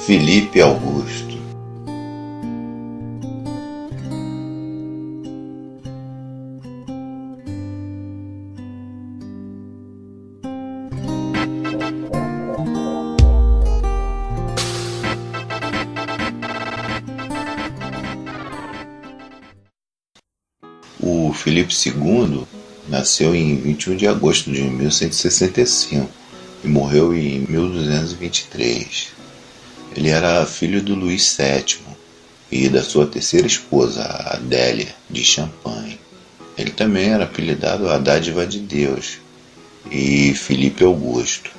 Filipe Augusto. O Filipe II nasceu em 21 de agosto de 1165 e morreu em 1223. Ele era filho do Luís VII e da sua terceira esposa, Adélia de Champagne. Ele também era apelidado a Dádiva de Deus e Filipe Augusto,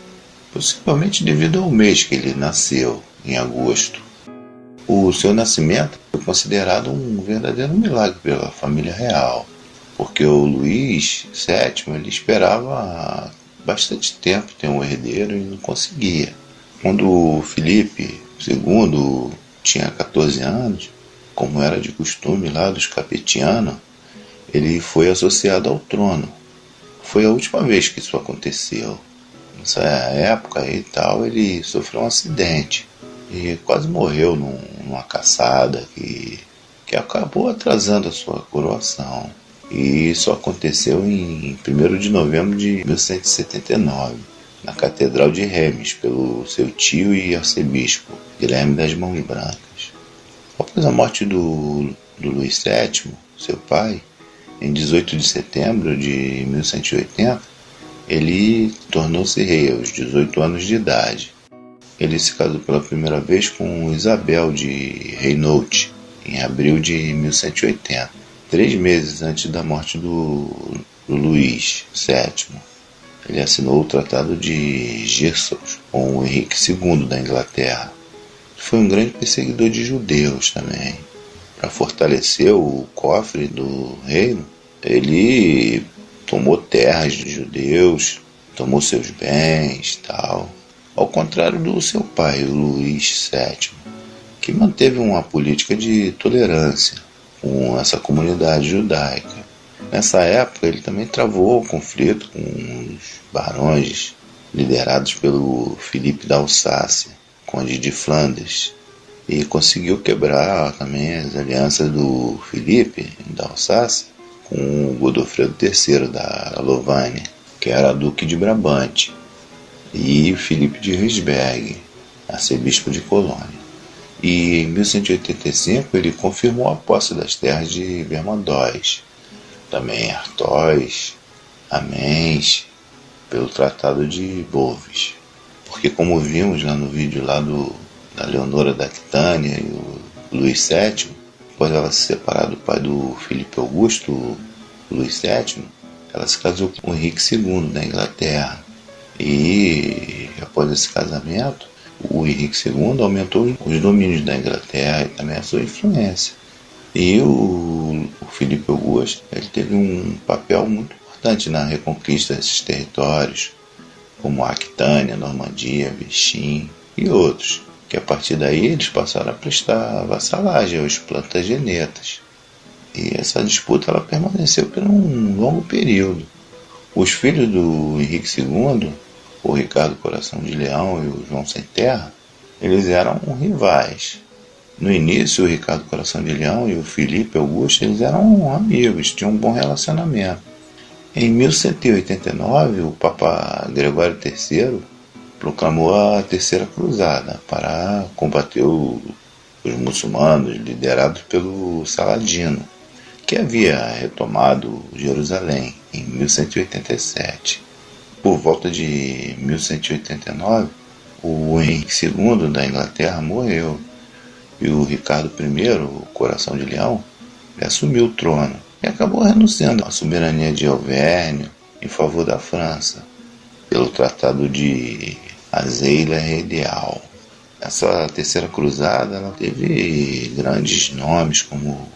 possivelmente devido ao mês que ele nasceu, em agosto. O seu nascimento foi considerado um verdadeiro milagre pela família real, porque o Luís VII ele esperava há bastante tempo ter um herdeiro e não conseguia. Quando o Filipe II tinha 14 anos, como era de costume lá dos Capetianos, ele foi associado ao trono. Foi a última vez que isso aconteceu. Nessa época e tal, ele sofreu um acidente e quase morreu numa caçada que acabou atrasando a sua coroação. E isso aconteceu em 1º de novembro de 1179, na Catedral de Reims, pelo seu tio e arcebispo, Guilherme das Mãos Brancas. Após a morte do Luís VII, seu pai, em 18 de setembro de 1180, ele tornou-se rei aos 18 anos de idade. Ele se casou pela primeira vez com Isabel de Hainaut, em abril de 1180, 3 meses antes da morte do Luís VII. Ele assinou o Tratado de Gerson com o Henrique II da Inglaterra. Foi um grande perseguidor de judeus também. Para fortalecer o cofre do reino, ele tomou terras de judeus, tomou seus bens e tal. Ao contrário do seu pai, o Luís VII, que manteve uma política de tolerância com essa comunidade judaica. Nessa época, ele também travou o conflito com os barões liderados pelo Filipe da Alsácia, conde de Flandres, e conseguiu quebrar também as alianças do Filipe da Alsácia com o Godofredo III da Louvânia, que era duque de Brabante, e Filipe de Rysberg, arcebispo de Colônia. E em 1185 ele confirmou a posse das terras de Vermandois, também Artois, Amiens, pelo Tratado de Boves. Porque como vimos lá no vídeo lá da Leonora da Aquitânia e o Luís VII, após ela se separar do pai do Filipe Augusto, o Luís VII, ela se casou com o Henrique II da Inglaterra. E após esse casamento, o Henrique II aumentou os domínios da Inglaterra e também a sua influência. E o Filipe Augusto ele teve um papel muito importante na reconquista desses territórios, como a Aquitânia, Normandia, Vichy e outros, que a partir daí eles passaram a prestar vassalagem aos plantagenetas. E essa disputa ela permaneceu por um longo período. Os filhos do Henrique II, o Ricardo Coração de Leão e o João Sem Terra, eles eram rivais. No início, o Ricardo Coração de Leão e o Filipe Augusto eles eram amigos, tinham um bom relacionamento. Em 1189, o Papa Gregório III proclamou a Terceira Cruzada para combater os muçulmanos liderados pelo Saladino, que havia retomado Jerusalém em 1187. Por volta de 1189, o Henrique II da Inglaterra morreu e o Ricardo I, o Coração de Leão, assumiu o trono e acabou renunciando à soberania de Auvergne em favor da França, pelo Tratado de Azeila-Ideal. Essa Terceira Cruzada ela teve grandes nomes como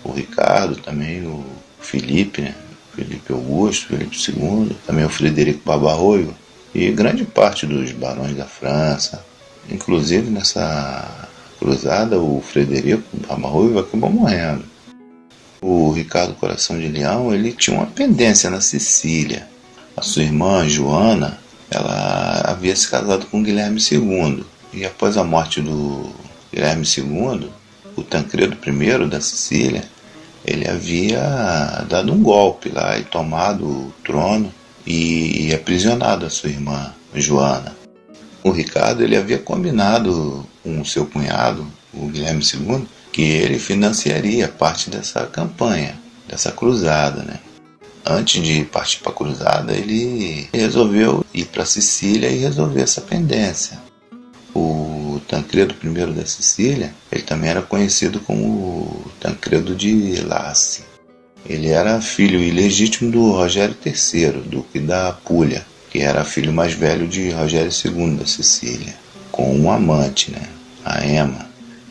o Ricardo, também o Filipe, Filipe Augusto, Filipe II, também o Frederico Barbarossa e grande parte dos barões da França. Inclusive nessa cruzada o Frederico Barbarossa acabou morrendo. O Ricardo Coração de Leão ele tinha uma pendência na Sicília. A sua irmã Joana ela havia se casado com Guilherme II E após a morte do Guilherme II, o Tancredo I da Sicília, ele havia dado um golpe lá e tomado o trono e aprisionado a sua irmã Joana. O Ricardo ele havia combinado com o seu cunhado, o Guilherme II, que ele financiaria parte dessa campanha, dessa cruzada, né? Antes de partir para a cruzada, ele resolveu ir para Sicília e resolver essa pendência. O Tancredo I da Sicília, ele também era conhecido como Tancredo de Laci. Ele era filho ilegítimo do Rogério III, duque da Apulia, que era filho mais velho de Rogério II da Sicília, com um amante, né, a Emma,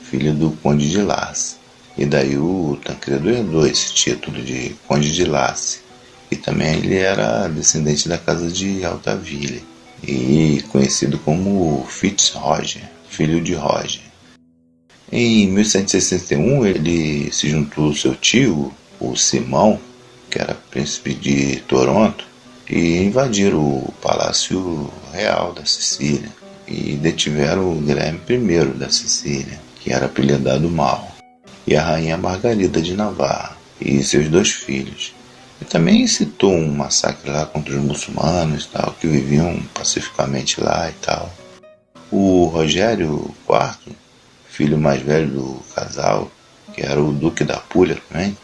filho do Conde de Laci. E daí o Tancredo herdou esse título de Conde de Laci. E também ele era descendente da casa de Altaville e conhecido como Fitzroger, filho de Roger. Em 1161 ele se juntou ao seu tio, o Simão, que era príncipe de Toronto, e invadiram o Palácio Real da Sicília e detiveram o Guilherme I da Sicília, que era apelidado Mal, e a rainha Margarida de Navarra e seus 2 filhos. E também incitou um massacre lá contra os muçulmanos, tal, que viviam pacificamente lá e tal. O Rogério IV, filho mais velho do casal, que era o Duque da Apulia também,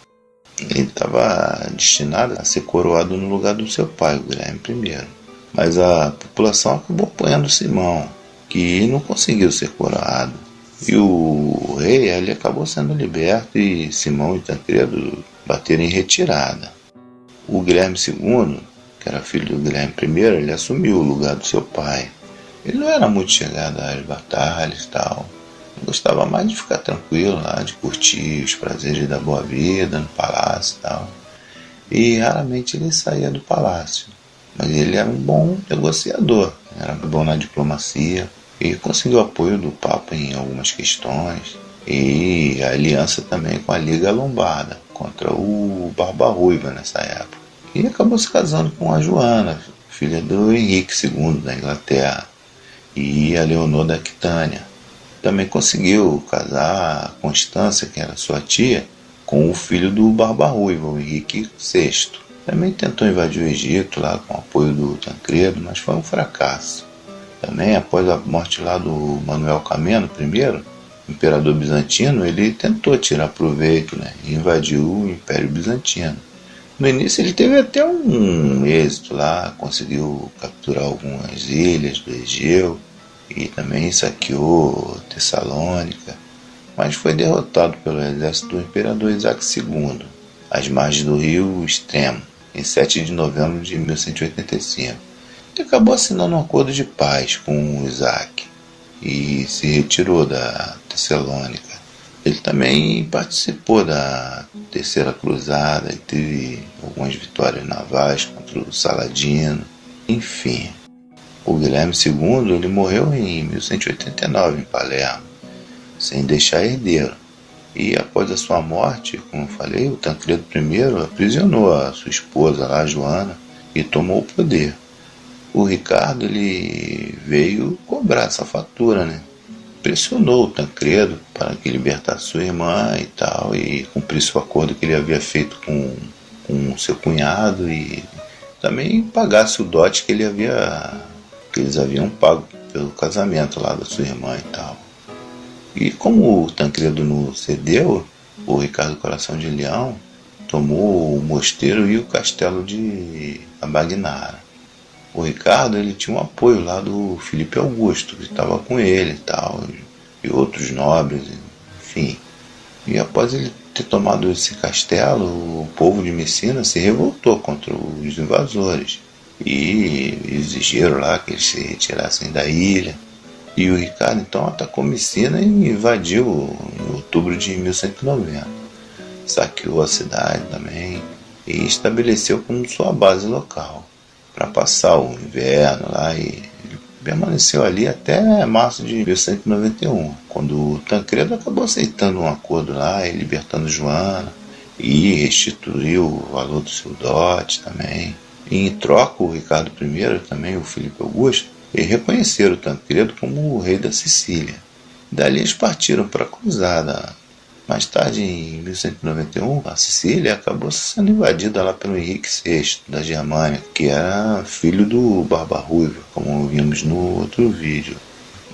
ele estava destinado a ser coroado no lugar do seu pai, o Guilherme I. Mas a população acabou apoiando Simão, que não conseguiu ser coroado. E o rei ele acabou sendo liberto e Simão e Tancredo bateram em retirada. O Guilherme II, que era filho do Guilherme I, ele assumiu o lugar do seu pai. Ele não era muito chegado às batalhas e tal. Ele gostava mais de ficar tranquilo lá, de curtir os prazeres da boa vida no palácio e tal. E raramente ele saía do palácio. Mas ele era um bom negociador, era bom na diplomacia e conseguiu apoio do Papa em algumas questões. E a aliança também com a Liga Lombarda contra o Barba Ruiva nessa época. E acabou se casando com a Joana, filha do Henrique II da Inglaterra, e a Leonor da Aquitânia. Também conseguiu casar a Constância, que era sua tia, com o filho do Barba Ruiva, o Henrique VI. Também tentou invadir o Egito lá com o apoio do Tancredo, mas foi um fracasso. Também após a morte lá do Manuel Comneno I, imperador bizantino, ele tentou tirar proveito, né, e invadiu o Império Bizantino. No início ele teve até um êxito lá, conseguiu capturar algumas ilhas do Egeu e também saqueou Tessalônica, mas foi derrotado pelo exército do imperador Isaac II, às margens do rio Extremo, em 7 de novembro de 1185. E acabou assinando um acordo de paz com o Isaac e se retirou da Tessalônica. Ele também participou da Terceira Cruzada e teve algumas vitórias navais contra o Saladino. Enfim, o Guilherme II ele morreu em 1189 em Palermo, sem deixar herdeiro. E após a sua morte, como eu falei, o Tancredo I aprisionou a sua esposa lá, Joana, e tomou o poder. O Ricardo ele veio cobrar essa fatura, né? Pressionou o Tancredo para que libertasse sua irmã e tal, e cumprisse o acordo que ele havia feito com seu cunhado e também pagasse o dote que eles haviam pago pelo casamento lá da sua irmã e tal. E como o Tancredo não cedeu, o Ricardo Coração de Leão tomou o mosteiro e o castelo de Abagnara. O Ricardo ele tinha um apoio lá do Filipe Augusto, que estava com ele e tal, e outros nobres, enfim. E após ele ter tomado esse castelo, o povo de Messina se revoltou contra os invasores e exigiram lá que eles se retirassem da ilha. E o Ricardo então atacou Messina e invadiu em outubro de 1190. Saqueou a cidade também e estabeleceu como sua base local para passar o inverno lá, e ele permaneceu ali até março de 1191, quando o Tancredo acabou aceitando um acordo lá e libertando Joana e restituiu o valor do seu dote também. E em troca o Ricardo I, também o Filipe Augusto, e reconheceram Tancredo como o rei da Sicília. Dali eles partiram para a cruzada. Mais tarde, em 1191, a Sicília acabou sendo invadida lá pelo Henrique VI da Germânia, que era filho do Barba Ruiva, como vimos no outro vídeo,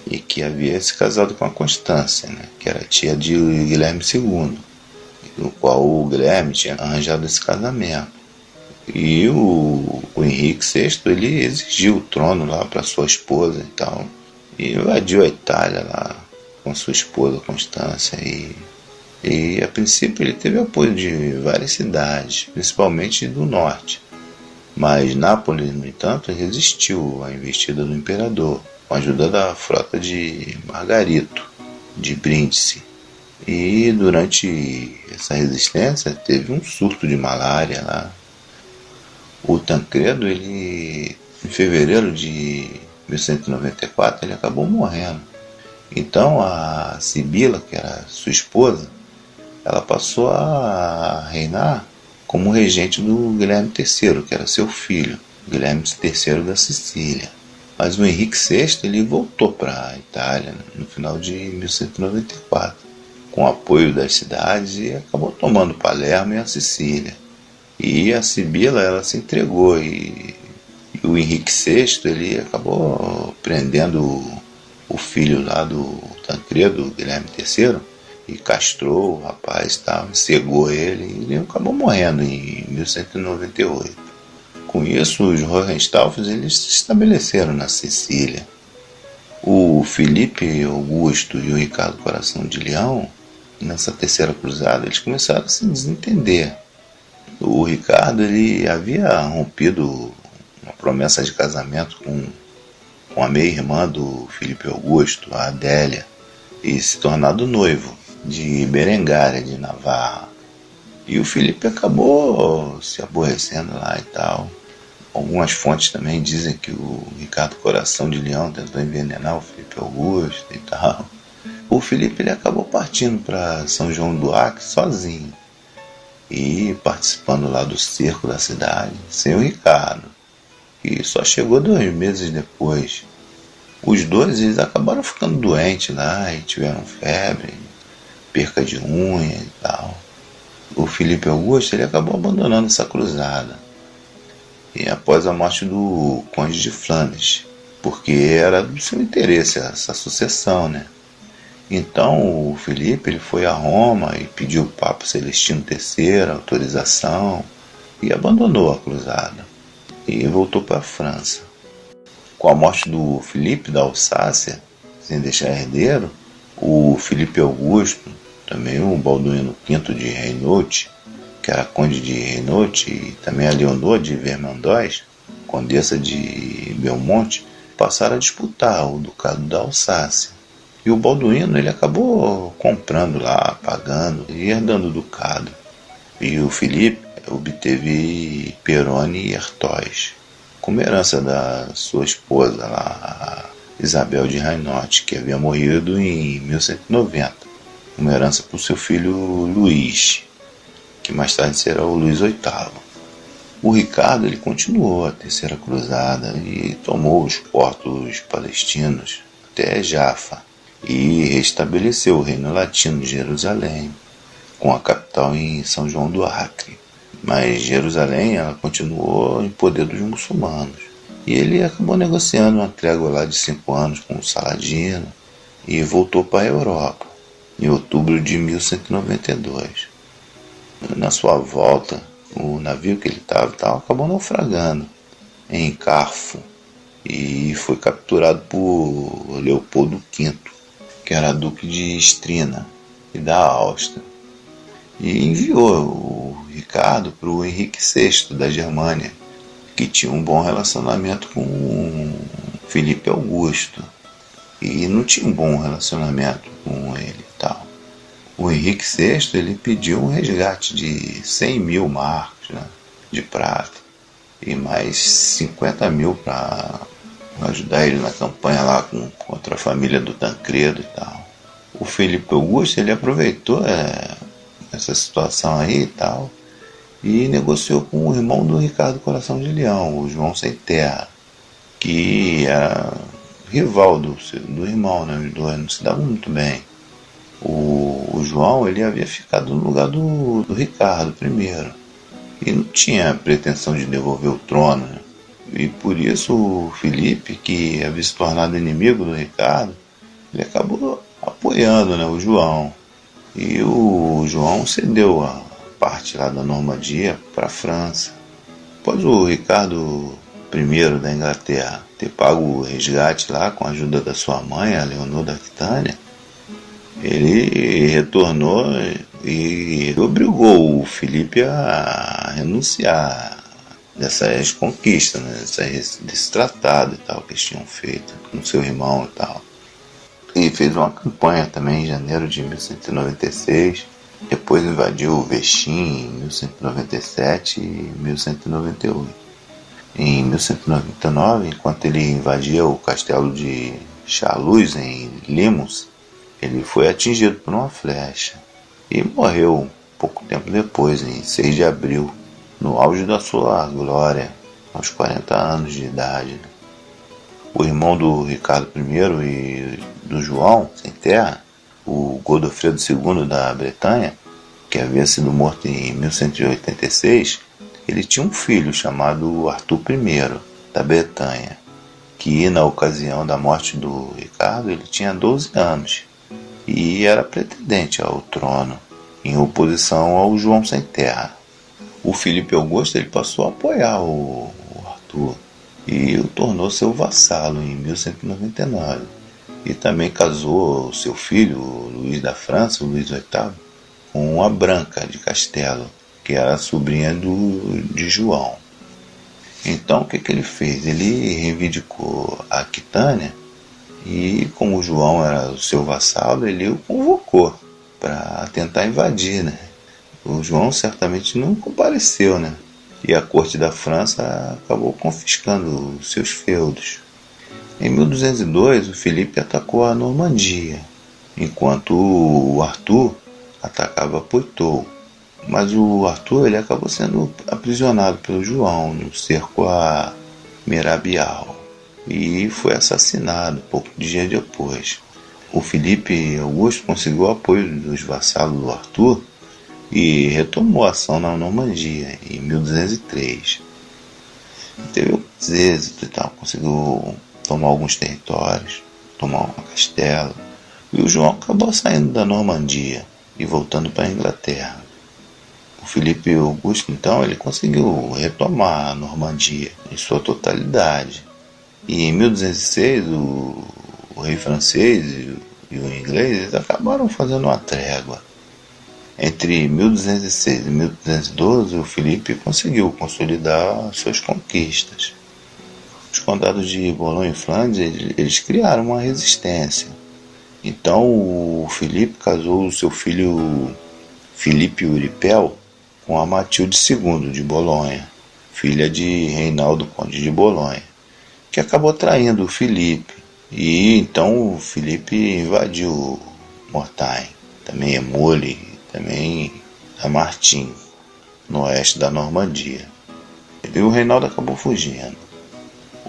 e que havia se casado com a Constância, né, que era tia de Guilherme II, no qual o Guilherme tinha arranjado esse casamento. E o Henrique VI ele exigiu o trono lá para sua esposa e tal, e invadiu a Itália lá com sua esposa Constância e a princípio ele teve apoio de várias cidades, principalmente do norte. Mas Nápoles, no entanto, resistiu à investida do imperador, com a ajuda da frota de Margarito, de Brindisi. E durante essa resistência teve um surto de malária lá. O Tancredo, em fevereiro de 1194, ele acabou morrendo. Então a Sibila, que era sua esposa, ela passou a reinar como regente do Guilherme III, que era seu filho, Guilherme III da Sicília. Mas o Henrique VI ele voltou para a Itália, né, no final de 1194, com o apoio das cidades, e acabou tomando Palermo e a Sicília. E a Sibila ela se entregou e o Henrique VI ele acabou prendendo o filho lá do Tancredo, Guilherme III, e castrou o rapaz, tal, cegou ele, e ele acabou morrendo em 1198. Com isso, os Hohenstaufens eles se estabeleceram na Sicília. O Felipe Augusto e o Ricardo Coração de Leão, nessa terceira cruzada, eles começaram a se desentender. O Ricardo ele havia rompido uma promessa de casamento com a meia-irmã do Felipe Augusto, a Adélia, e se tornado noivo de Berengária de Navarra. E o Felipe acabou se aborrecendo lá e tal. Algumas fontes também dizem que o Ricardo Coração de Leão tentou envenenar o Felipe Augusto e tal. O Felipe ele acabou partindo para São João do Acre sozinho e participando lá do cerco da cidade, sem o Ricardo, que só chegou 2 meses depois. Os dois eles acabaram ficando doentes lá e tiveram febre, perca de unha e tal. O Felipe Augusto ele acabou abandonando essa cruzada, e após a morte do Conde de Flandres, porque era do seu interesse essa sucessão, né? Então o Felipe ele foi a Roma e pediu ao Papa Celestino III autorização e abandonou a cruzada e voltou para a França. Com a morte do Felipe da Alsácia, sem deixar herdeiro, o Felipe Augusto, também o Balduíno V de Hainaut, que era conde de Hainaut, e também a Leonor de Vermandois, condessa de Belmonte, passaram a disputar o ducado da Alsácia. E o Balduíno ele acabou comprando lá, pagando e herdando o ducado. E o Felipe obteve Perone e Artois, como herança da sua esposa lá, Isabel de Hainaut, que havia morrido em 1190, uma herança para o seu filho Luís, que mais tarde será o Luís VIII. O Ricardo ele continuou a terceira cruzada e tomou os portos palestinos até Jaffa e restabeleceu o reino latino de Jerusalém, com a capital em São João do Acre. Mas Jerusalém ela continuou em poder dos muçulmanos. E ele acabou negociando uma trégua lá de 5 anos com o Saladino e voltou para a Europa em outubro de 1192. Na sua volta, o navio que ele estava acabou naufragando em Carfo e foi capturado por Leopoldo V, que era duque de Estrina e da Áustria, e enviou o Ricardo para o Henrique VI da Germânia, que tinha um bom relacionamento com Felipe Augusto e não tinha um bom relacionamento com ele e tal. O Henrique VI ele pediu um resgate de 100 mil marcos, né, de prata e mais 50 mil para ajudar ele na campanha lá contra a família do Tancredo e tal. O Felipe Augusto ele aproveitou essa situação aí e tal e negociou com o irmão do Ricardo Coração de Leão, o João Sem Terra, que era rival do irmão, né? Os dois não se davam muito bem. O João, ele havia ficado no lugar do Ricardo primeiro e não tinha pretensão de devolver o trono, né? E por isso o Felipe, que havia se tornado inimigo do Ricardo, ele acabou apoiando, né, o João. E o João cedeu a parte lá da Normandia para a França. Após o Ricardo I da Inglaterra ter pago o resgate lá com a ajuda da sua mãe, a Leonor da Aquitânia, ele retornou e obrigou o Felipe a renunciar dessas conquistas, né, desse tratado e tal que eles tinham feito com seu irmão e tal. E fez uma campanha também em janeiro de 1196, depois invadiu o Vichy em 1197 e 1198. Em 1199, enquanto ele invadia o castelo de Chaluz em Limos, ele foi atingido por uma flecha e morreu pouco tempo depois, em 6 de abril, no auge da sua glória, aos 40 anos de idade. O irmão do Ricardo I e do João, sem terra, o Godofredo II da Bretanha, que havia sido morto em 1186, ele tinha um filho chamado Arthur I da Bretanha, que na ocasião da morte do Ricardo ele tinha 12 anos e era pretendente ao trono, em oposição ao João sem terra. O Filipe Augusto ele passou a apoiar o Arthur e o tornou seu vassalo em 1199. E também casou seu filho, Luís da França, o Luís VIII, com a Branca de Castelo, que era a sobrinha de João. Então o que ele fez? Ele reivindicou a Aquitânia e, como o João era o seu vassalo, ele o convocou para tentar invadir, né? O João certamente não compareceu, né? E a corte da França acabou confiscando os seus feudos. Em 1202, o Filipe atacou a Normandia, enquanto o Arthur atacava Poitou. Mas o Arthur ele acabou sendo aprisionado pelo João no cerco a Mirabiau e foi assassinado poucos dias depois. O Filipe Augusto conseguiu o apoio dos vassalos do Arthur e retomou a ação na Normandia em 1203. Teve alguns êxitos e tal, conseguiu tomar alguns territórios, tomar um castelo, e o João acabou saindo da Normandia e voltando para a Inglaterra. O Filipe Augusto, então, ele conseguiu retomar a Normandia em sua totalidade. E em 1206, o rei francês e o inglês eles acabaram fazendo uma trégua. Entre 1206 e 1212, o Filipe conseguiu consolidar suas conquistas. Os condados de Bolonha e Flandres eles criaram uma resistência. Então o Filipe casou o seu filho Filipe Uripel com a Matilde II de Bolonha, filha de Reinaldo Conde de Bolonha, que acabou traindo o Filipe. E então o Filipe invadiu Mortain, também Emole, também a Martin, no oeste da Normandia. E o Reinaldo acabou fugindo.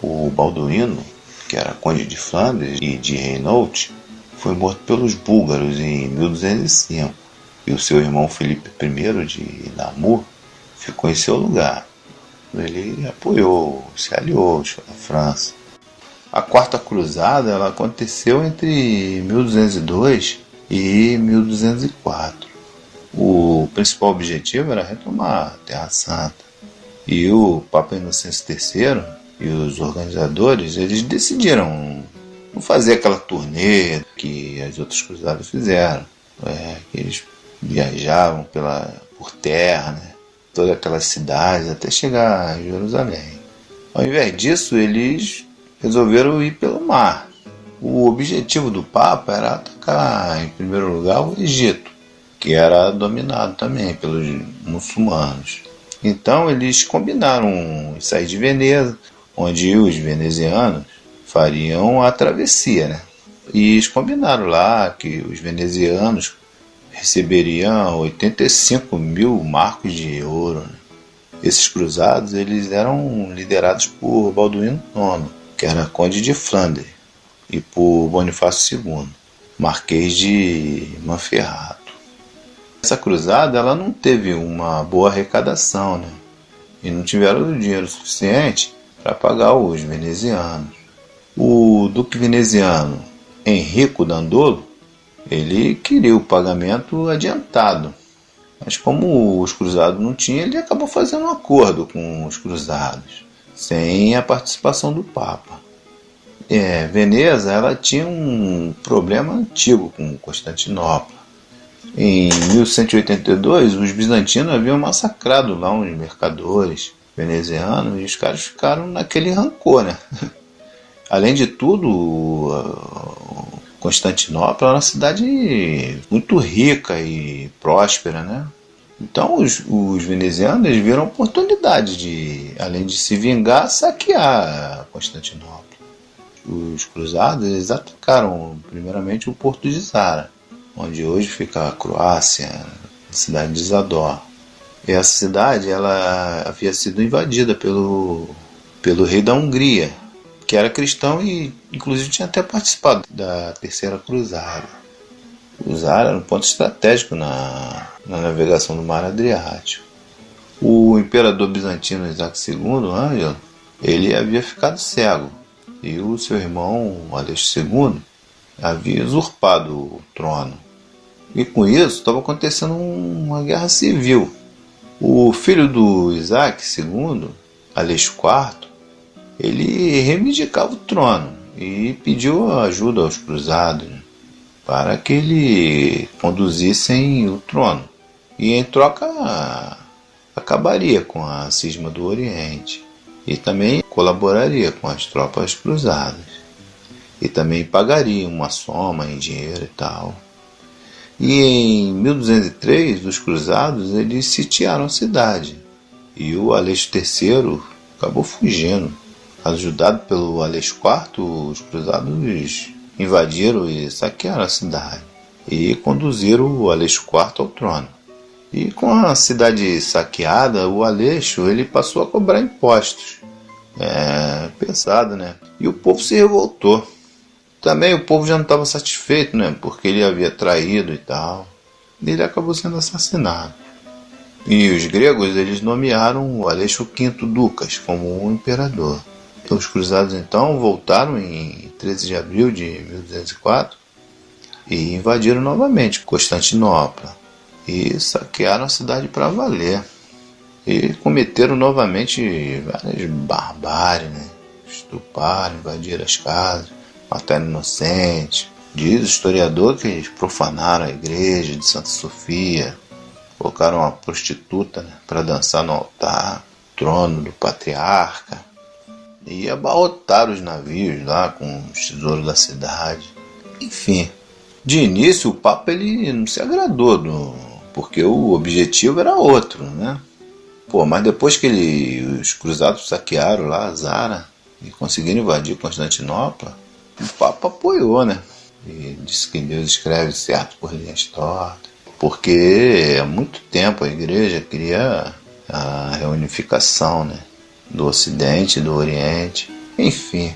O Balduíno, que era conde de Flandres e de Hainaut, foi morto pelos búlgaros em 1205, e o seu irmão Felipe I de Namur ficou em seu lugar. Ele apoiou, se aliou à França. A Quarta Cruzada ela aconteceu entre 1202 e 1204. O principal objetivo era retomar a Terra Santa. E o Papa Inocêncio III e os organizadores eles decidiram não fazer aquela turnê que as outras cruzadas fizeram. Que eles viajavam por terra, né? Todas aquelas cidades até chegar a Jerusalém. Ao invés disso, eles resolveram ir pelo mar. O objetivo do Papa era atacar, em primeiro lugar, o Egito, que era dominado também pelos muçulmanos. Então eles combinaram sair de Veneza, onde os venezianos fariam a travessia, né? E eles combinaram lá que os venezianos receberiam 85 mil marcos de ouro, né? Esses cruzados eles eram liderados por Balduíno IX, que era conde de Flandres, e por Bonifácio II, marquês de Monferrato. Essa cruzada ela não teve uma boa arrecadação, né? E não tiveram dinheiro suficiente para pagar os venezianos. O duque veneziano Enrico Dandolo, ele queria o pagamento adiantado, mas como os cruzados não tinham, ele acabou fazendo um acordo com os cruzados, sem a participação do Papa. Veneza ela tinha um problema antigo com Constantinopla. Em 1182, os bizantinos haviam massacrado lá uns mercadores venezianos e os caras ficaram naquele rancor, né? Além de tudo, Constantinopla era uma cidade muito rica e próspera, né? Então os venezianos viram a oportunidade de, além de se vingar, saquear Constantinopla. Os cruzados eles atacaram primeiramente o porto de Zara, onde hoje fica a Croácia, a cidade de Zador. E essa cidade ela havia sido invadida pelo rei da Hungria, que era cristão e inclusive tinha até participado da Terceira Cruzada. O Zara era um ponto estratégico na navegação do Mar Adriático. O imperador bizantino Isaac II, Ângelo, ele havia ficado cego e o seu irmão Aleixo II havia usurpado o trono. E com isso estava acontecendo uma guerra civil. O filho do Isaac II, Aleixo IV, ele reivindicava o trono e pediu ajuda aos cruzados para que ele conduzissem o trono. E em troca acabaria com a cisma do Oriente e também colaboraria com as tropas cruzadas. E também pagaria uma soma em dinheiro e tal. E em 1203, os cruzados eles sitiaram a cidade. E o Aleixo III acabou fugindo. Ajudado pelo Aleixo IV, os cruzados invadiram e saquearam a cidade. E conduziram o Aleixo IV ao trono. E com a cidade saqueada, o Aleixo ele passou a cobrar impostos. Pesado, né? E o povo se revoltou. Também o povo já não estava satisfeito, né? Porque ele havia traído e tal. E ele acabou sendo assassinado. E os gregos eles nomearam o Aleixo V Ducas como um imperador. Os cruzados então voltaram em 13 de abril de 1204 e invadiram novamente Constantinopla e saquearam a cidade para valer. E cometeram novamente várias barbáries, né? Estuparam, invadiram as casas, mataram inocentes. Diz o historiador que eles profanaram a igreja de Santa Sofia, colocaram uma prostituta, né, para dançar no altar, trono do patriarca, e abarrotaram os navios lá com os tesouros da cidade. Enfim, de início o Papa ele não se agradou, porque o objetivo era outro, né? Mas depois que os cruzados saquearam lá Zara e conseguiram invadir Constantinopla, o Papa apoiou, né? E disse que Deus escreve certo por linhas tortas. Porque há muito tempo a igreja queria a reunificação, né? Do Ocidente e do Oriente. Enfim,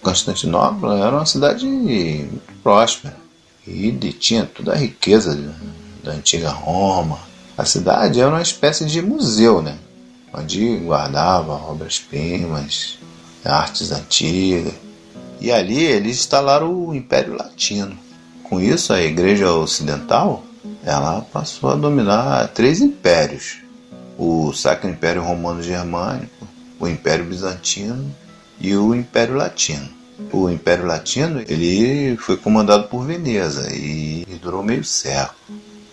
Constantinopla era uma cidade muito próspera e tinha toda a riqueza da antiga Roma. A cidade era uma espécie de museu, né? Onde guardava obras-primas, artes antigas. E ali eles instalaram o Império Latino. Com isso, a Igreja Ocidental ela passou a dominar 3 impérios: o Sacro Império Romano Germânico, o Império Bizantino e o Império Latino. O Império Latino ele foi comandado por Veneza e durou meio século.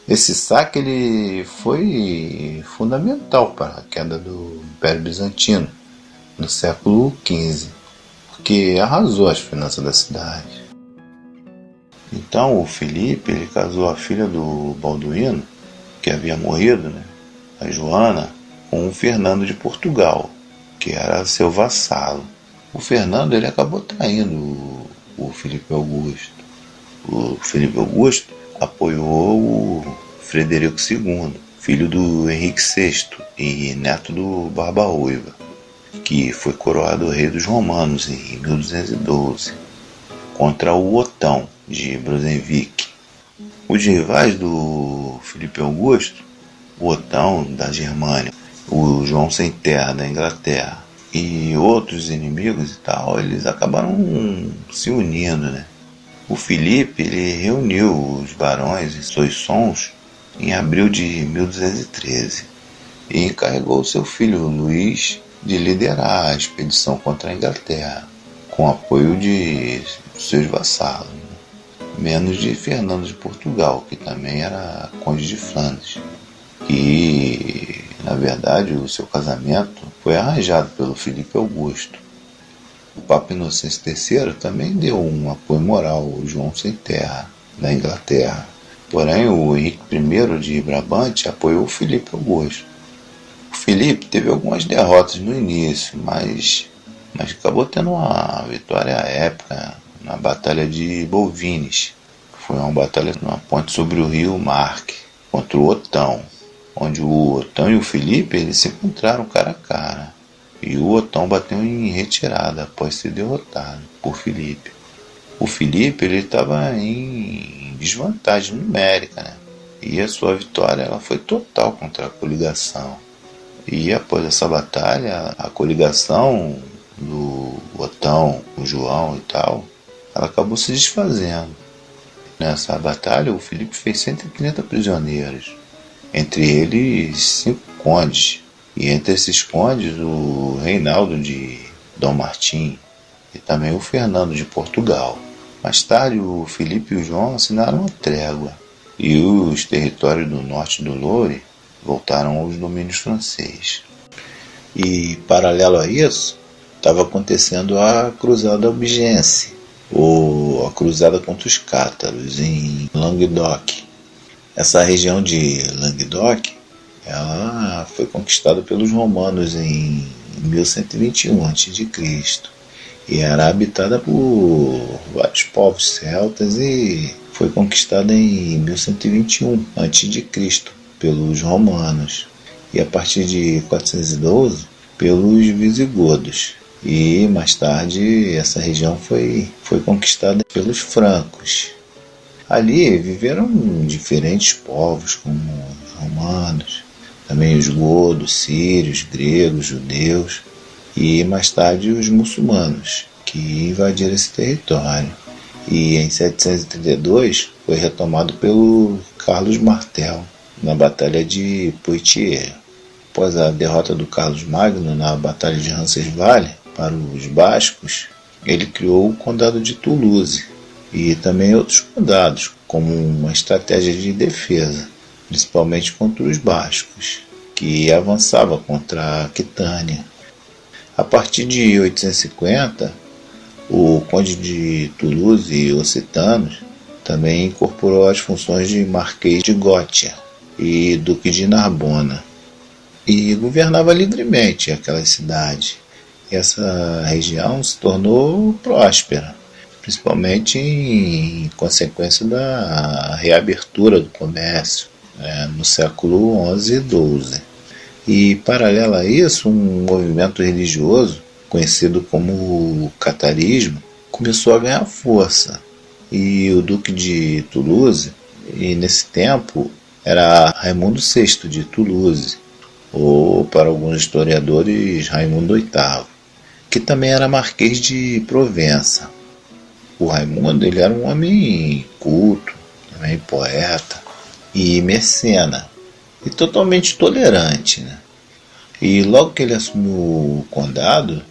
Esse saque ele foi fundamental para a queda do Império Bizantino no século XV, porque arrasou as finanças da cidade. Então o Filipe ele casou a filha do Balduíno, que havia morrido, né, a Joana, com o Fernando de Portugal, que era seu vassalo. O Fernando ele acabou traindo o Filipe Augusto. O Filipe Augusto apoiou o Frederico II, filho do Henrique VI e neto do Barba Ruiva. que foi coroado rei dos romanos em 1212, contra o Otão de Brunswick. Os rivais do Filipe Augusto, o Otão da Germânia, o João Sem Terra da Inglaterra e outros inimigos e tal, eles acabaram se unindo, né? O Filipe ele reuniu os barões e Soissons em abril de 1213 e encarregou seu filho Luís de liderar a expedição contra a Inglaterra, com apoio de seus vassalos, menos de Fernando de Portugal, que também era conde de Flandres, e na verdade o seu casamento foi arranjado pelo Filipe Augusto. O Papa Inocêncio III também deu um apoio moral ao João Sem Terra da Inglaterra, porém o Henrique I de Brabante apoiou o Filipe Augusto. O Filipe teve algumas derrotas no início, mas acabou tendo uma vitória épica na Batalha de Bouvines. Foi uma batalha numa ponte sobre o rio Marque contra o Otão, onde o Otão e o Filipe eles se encontraram cara a cara. E o Otão bateu em retirada após ser derrotado por Filipe. O Filipe ele estava em desvantagem numérica, né? E a sua vitória ela foi total contra a coligação. E após essa batalha, a coligação do Otão, o João e tal, ela acabou se desfazendo. Nessa batalha, o Filipe fez 130 prisioneiros, entre eles 5 condes. E entre esses condes, o Reinaldo de Dom Martim e também o Fernando de Portugal. Mais tarde, o Filipe e o João assinaram uma trégua e os territórios do norte do Loure voltaram aos domínios franceses. E, paralelo a isso, estava acontecendo a Cruzada Albigense, ou a Cruzada contra os Cátaros, em Languedoc. Essa região de Languedoc ela foi conquistada pelos romanos em 1121 a.C. e era habitada por vários povos celtas e foi conquistada em 1121 a.C. pelos romanos e a partir de 412 pelos visigodos. E mais tarde essa região foi conquistada pelos francos. Ali viveram diferentes povos como os romanos, também os godos, sírios, gregos, judeus e mais tarde os muçulmanos que invadiram esse território. E em 732 foi retomado pelo Carlos Martel na Batalha de Poitiers. Após a derrota do Carlos Magno na Batalha de Roncesvalles para os bascos, ele criou o Condado de Toulouse e também outros condados como uma estratégia de defesa, principalmente contra os bascos, que avançava contra a Aquitânia. A partir de 850, o conde de Toulouse e Occitanos também incorporou as funções de Marquês de Gothia e Duque de Narbona, e governava livremente aquelas cidades. E essa região se tornou próspera, principalmente em consequência da reabertura do comércio no século XI e XII. E, paralelo a isso, um movimento religioso, conhecido como catarismo, começou a ganhar força. E o Duque de Toulouse, e nesse tempo, era Raimundo VI de Toulouse, ou, para alguns historiadores, Raimundo VIII, que também era Marquês de Provença. O Raimundo ele era um homem culto, também poeta e mecena, e totalmente tolerante, né? E logo que ele assumiu o condado,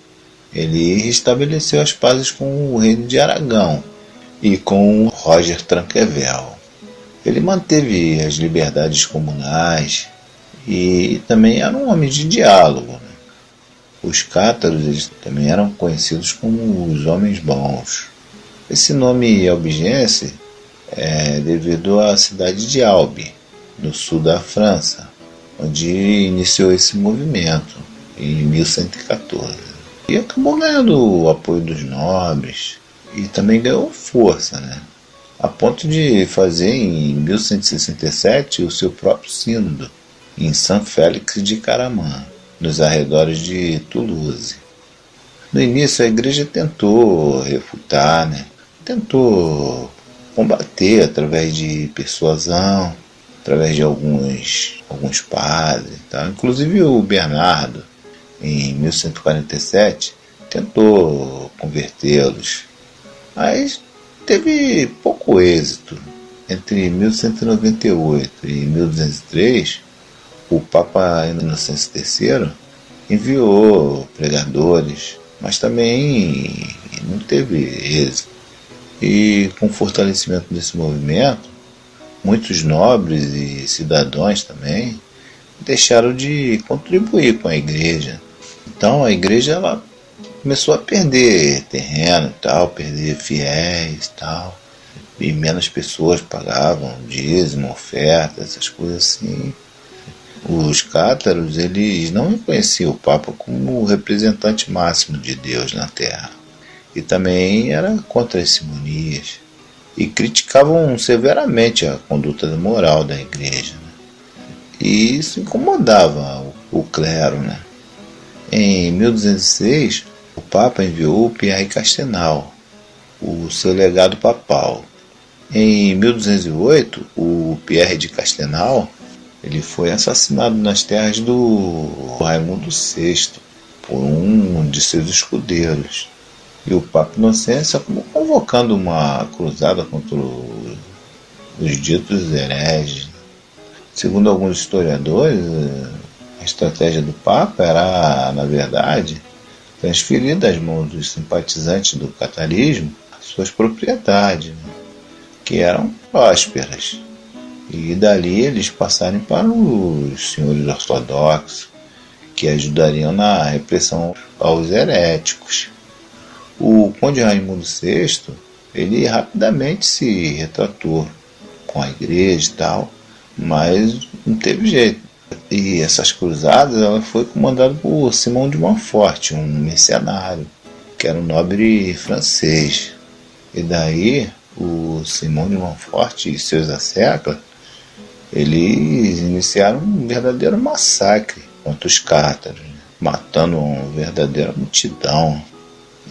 ele restabeleceu as pazes com o reino de Aragão e com Roger Tranquevel. Ele manteve as liberdades comunais e também era um homem de diálogo, né? Os cátaros eles também eram conhecidos como os homens bons. Esse nome albigense é devido à cidade de Albi, no sul da França, onde iniciou esse movimento em 1114. E acabou ganhando o apoio dos nobres e também ganhou força, né? A ponto de fazer em 1167 o seu próprio sínodo em São Félix de Caramã. nos arredores de Toulouse. No início a igreja tentou refutar, tentou combater através de persuasão, através de alguns padres. Tá? Inclusive o Bernardo, em 1147, tentou convertê-los, mas teve pouco êxito. Entre 1198 e 1203, o Papa Inocêncio III enviou pregadores, mas também não teve êxito. E com o fortalecimento desse movimento, muitos nobres e cidadãos também deixaram de contribuir com a igreja. Então a igreja ela começou a perder terreno e tal, perder fiéis e tal, e menos pessoas pagavam dízimo, oferta, essas coisas assim. Os cátaros, eles não reconheciam o Papa como o representante máximo de Deus na Terra, e também era contra as simonias, e criticavam severamente a conduta moral da igreja, e isso incomodava o clero. Em 1206, o Papa enviou Pierre Castelnau, o seu legado papal. Em 1208, o Pierre de Castelnau ele foi assassinado nas terras do Raimundo VI por um de seus escudeiros. E o Papa Inocêncio acabou convocando uma cruzada contra os ditos hereges. Segundo alguns historiadores, a estratégia do Papa era, na verdade, transferir das mãos dos simpatizantes do catarismo suas propriedades, que eram prósperas, e dali eles passarem para os senhores ortodoxos, que ajudariam na repressão aos heréticos. O conde Raimundo VI, ele rapidamente se retratou com a igreja e tal, mas não teve jeito. E essas cruzadas ela foi comandada por Simão de Montfort, um mercenário, que era um nobre francês. E daí o Simão de Montfort e seus asseclas, eles iniciaram um verdadeiro massacre contra os cátaros, matando uma verdadeira multidão,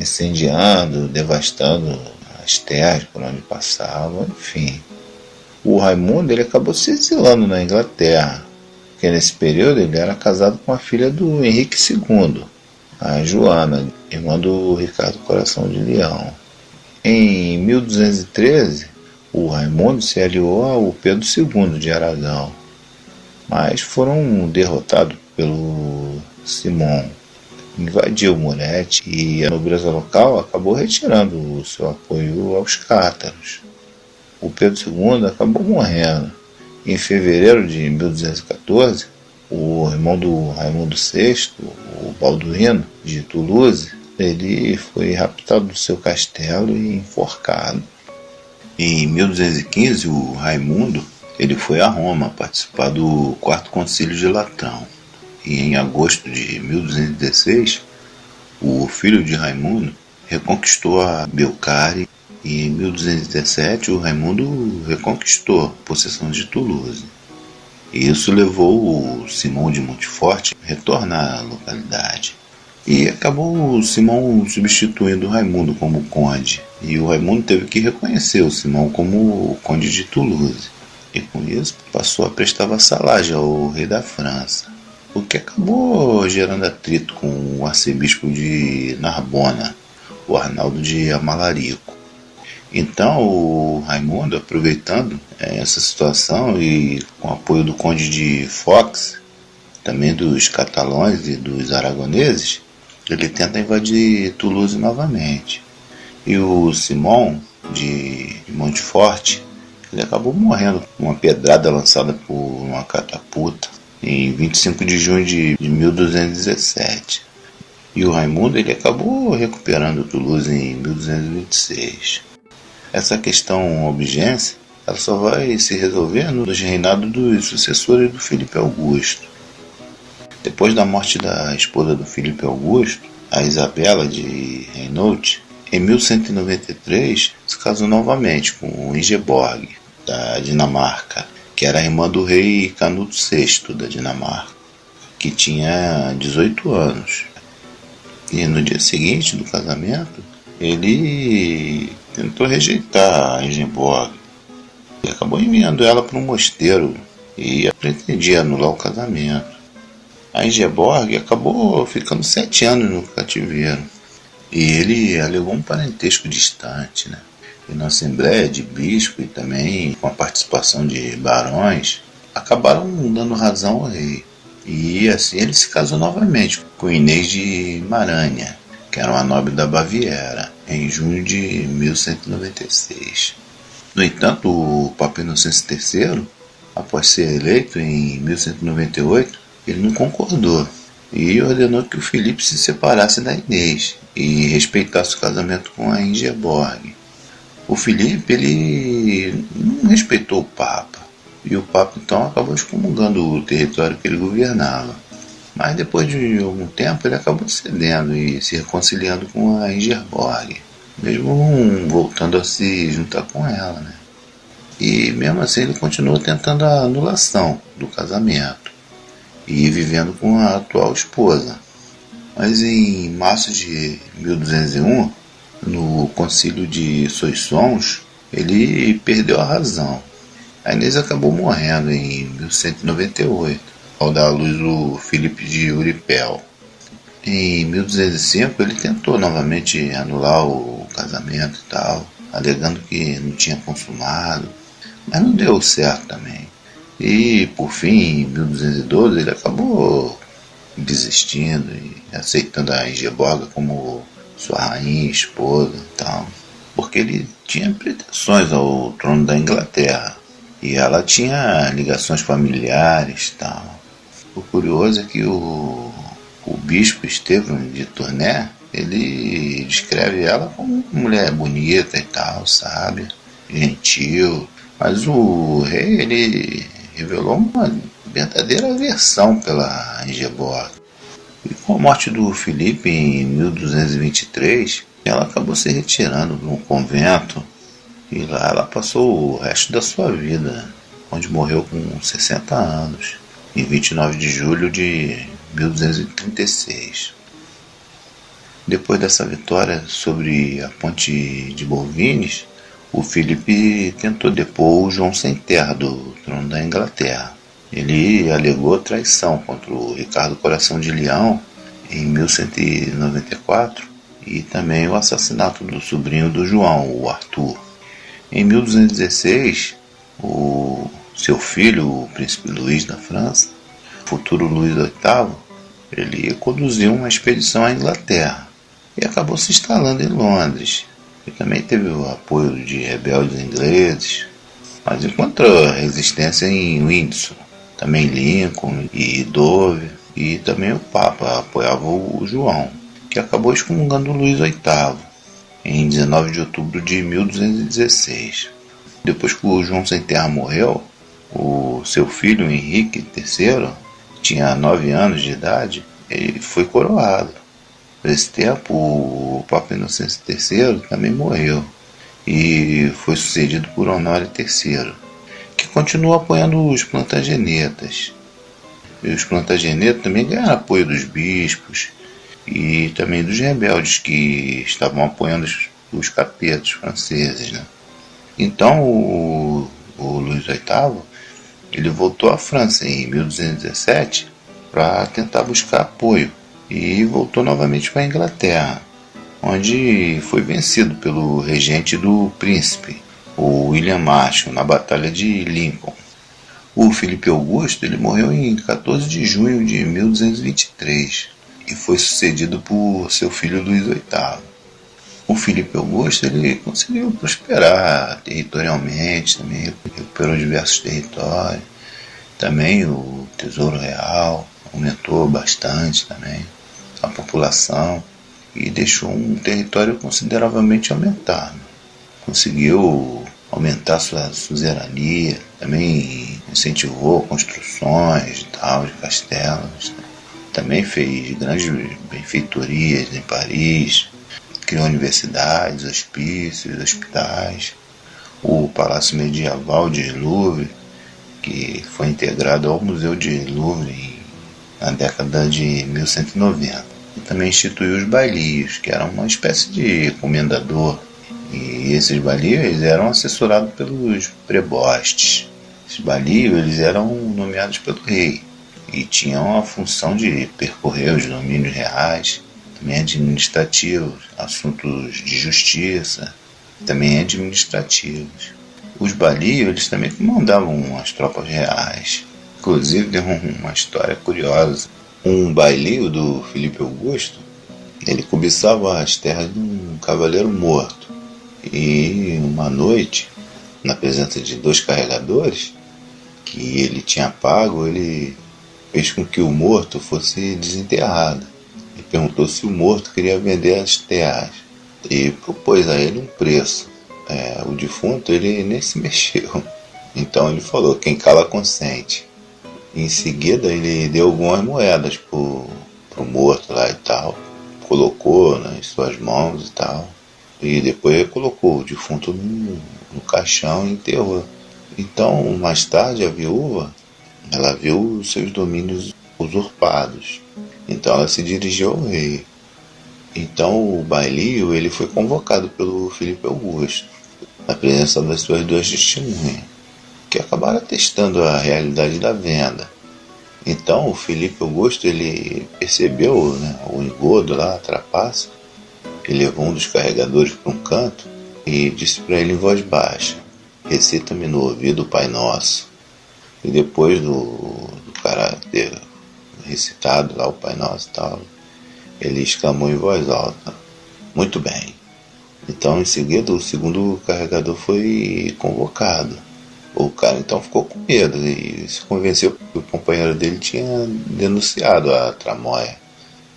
incendiando, devastando as terras por onde passavam, enfim. O Raimundo ele acabou se exilando na Inglaterra, porque nesse período ele era casado com a filha do Henrique II, a Joana, irmã do Ricardo Coração de Leão. Em 1213, o Raimundo se aliou ao Pedro II de Aragão, mas foram derrotados pelo Simão. Invadiu Moretti e a nobreza local acabou retirando o seu apoio aos cátaros. O Pedro II acabou morrendo. Em fevereiro de 1214, o irmão do Raimundo VI, o Balduíno de Toulouse, ele foi raptado do seu castelo e enforcado. Em 1215, o Raimundo ele foi a Roma participar do Quarto Concílio de Latrão. E em agosto de 1216, o filho de Raimundo reconquistou a Belcare, e em 1217 o Raimundo reconquistou a possessão de Toulouse. E isso levou o Simão de Montfort a retornar à localidade. E acabou o Simão substituindo o Raimundo como conde. E o Raimundo teve que reconhecer o Simão como o conde de Toulouse. E com isso passou a prestar vassalagem ao rei da França, o que acabou gerando atrito com o arcebispo de Narbona, o Arnaldo de Amalarico. Então o Raimundo, aproveitando essa situação e com o apoio do conde de Fox, também dos catalães e dos aragoneses, ele tenta invadir Toulouse novamente. E o Simão de Montfort, ele acabou morrendo com uma pedrada lançada por uma catapulta em 25 de junho de 1217. E o Raimundo ele acabou recuperando Toulouse em 1226. Essa questão albigense ela só vai se resolver nos reinados dos sucessores do Filipe Augusto. Depois da morte da esposa do Filipe Augusto, a Isabela de Hainaut, em 1193 se casou novamente com Ingeborg, da Dinamarca, que era a irmã do rei Canuto VI da Dinamarca. que tinha 18 anos. E no dia seguinte do casamento, ele tentou rejeitar a Ingeborg e acabou enviando ela para um mosteiro e pretendia anular o casamento. A Ingeborg acabou ficando 7 anos no cativeiro e ele alegou um parentesco distante, né? E na Assembleia de Bispo e também com a participação de barões, acabaram dando razão ao rei. E assim ele se casou novamente com Inês de Maranha, que era uma nobre da Baviera, em junho de 1196. No entanto, o Papa Inocêncio III, após ser eleito em 1198, ele não concordou e ordenou que o Filipe se separasse da Inês e respeitasse o casamento com a Ingeborg. O Filipe ele não respeitou o Papa e o Papa então acabou excomungando o território que ele governava. Mas depois de algum tempo ele acabou cedendo e se reconciliando com a Ingeborg, mesmo não voltando a se juntar com ela, né? E mesmo assim ele continuou tentando a anulação do casamento e vivendo com a atual esposa. Mas em março de 1201, no concílio de Soissons, ele perdeu a razão. A Inês acabou morrendo em 1198, ao dar à luz o Filipe de Uripel. Em 1205 ele tentou novamente anular o casamento e tal, alegando que não tinha consumado, mas não deu certo também. E por fim, em 1212 ele acabou desistindo e aceitando a Ingeborg como sua rainha, esposa e tal, porque ele tinha pretensões ao trono da Inglaterra e ela tinha ligações familiares e tal. O curioso é que o bispo Estevão de Tournai, ele descreve ela como uma mulher bonita e tal, sábia, gentil, mas o rei ele revelou uma verdadeira aversão pela Ingeborg. E com a morte do Filipe em 1223, ela acabou se retirando de um convento e lá ela passou o resto da sua vida, onde morreu com 60 anos, em 29 de julho de 1236. Depois dessa vitória sobre a ponte de Bouvines, o Filipe tentou depor o João Sem Terra do trono da Inglaterra. Ele alegou traição contra o Ricardo Coração de Leão em 1194 e também o assassinato do sobrinho do João, o Arthur. Em 1216, o seu filho, o príncipe Luís da França, futuro Luís VIII, ele conduziu uma expedição à Inglaterra e acabou se instalando em Londres. E também teve o apoio de rebeldes ingleses, mas encontrou resistência em Windsor, também Lincoln e Dover, e também o Papa apoiava o João, que acabou excomungando Luís VIII em 19 de outubro de 1216. Depois que o João Sem Terra morreu, o seu filho Henrique III, que tinha 9 anos de idade, ele foi coroado. Nesse tempo, o Papa Inocêncio III também morreu e foi sucedido por Honório III, que continuou apoiando os Plantagenetas. E os Plantagenetas também ganharam apoio dos bispos e também dos rebeldes que estavam apoiando os capetos franceses, né? Então o Luís VIII ele voltou à França em 1217 para tentar buscar apoio e voltou novamente para a Inglaterra, onde foi vencido pelo regente do príncipe, o William Marshall, na Batalha de Lincoln. O Filipe Augusto ele morreu em 14 de junho de 1223 e foi sucedido por seu filho Luís VIII. O Filipe Augusto ele conseguiu prosperar territorialmente, também recuperou diversos territórios, também o Tesouro Real aumentou bastante também a população e deixou um território consideravelmente aumentado. Conseguiu aumentar sua suzerania, também incentivou construções e tal, de castelos, também fez grandes benfeitorias em Paris, criou universidades, hospícios, hospitais, o Palácio Medieval de Louvre, que foi integrado ao Museu de Louvre na década de 1190. E também instituiu os bailios, que eram uma espécie de comendador. E esses bailios eram assessorados pelos prebostes. Esses bailios eles eram nomeados pelo rei e tinham a função de percorrer os domínios reais, também administrativos, assuntos de justiça, também administrativos. Os bailios eles também comandavam as tropas reais. Inclusive tem uma história curiosa. Um bailio do Filipe Augusto, ele cobiçava as terras de um cavaleiro morto. E uma noite, na presença de 2 carregadores que ele tinha pago, ele fez com que o morto fosse desenterrado. Ele perguntou se o morto queria vender as terras e propôs a ele um preço. O defunto ele nem se mexeu. Então ele falou: quem cala consente. E em seguida ele deu algumas moedas pro morto lá e tal, colocou nas suas mãos e tal, e depois ele colocou o defunto no caixão e enterrou. Então mais tarde a viúva ela viu os seus domínios usurpados, então ela se dirigiu ao rei. Então o bailio ele foi convocado pelo Filipe Augusto na presença das suas 2 testemunhas, que acabaram atestando a realidade da venda. Então o Filipe Augusto ele percebeu, né, o engodo lá, a trapaça. Ele levou um dos carregadores para um canto e disse para ele em voz baixa: recita-me no ouvido o Pai Nosso. E depois do cara ter recitado lá o Pai Nosso e tal, ele exclamou em voz alta: muito bem. Então em seguida o segundo carregador foi convocado. O cara então ficou com medo e se convenceu que o companheiro dele tinha denunciado a tramóia.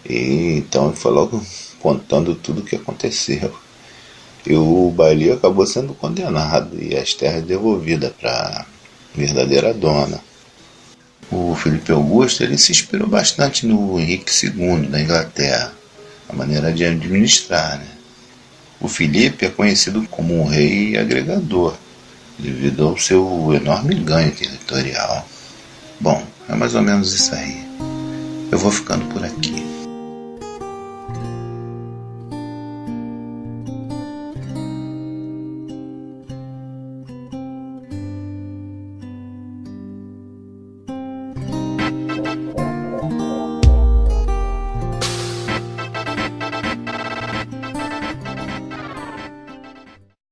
E então ele foi logo contando tudo o que aconteceu. E o bailio acabou sendo condenado e as terras devolvidas para a verdadeira dona. O Filipe Augusto ele se inspirou bastante no Henrique II da Inglaterra, a maneira de administrar, né? O Filipe é conhecido como um rei agregador, devido ao seu enorme ganho territorial. Bom, é mais ou menos isso aí. Eu vou ficando por aqui.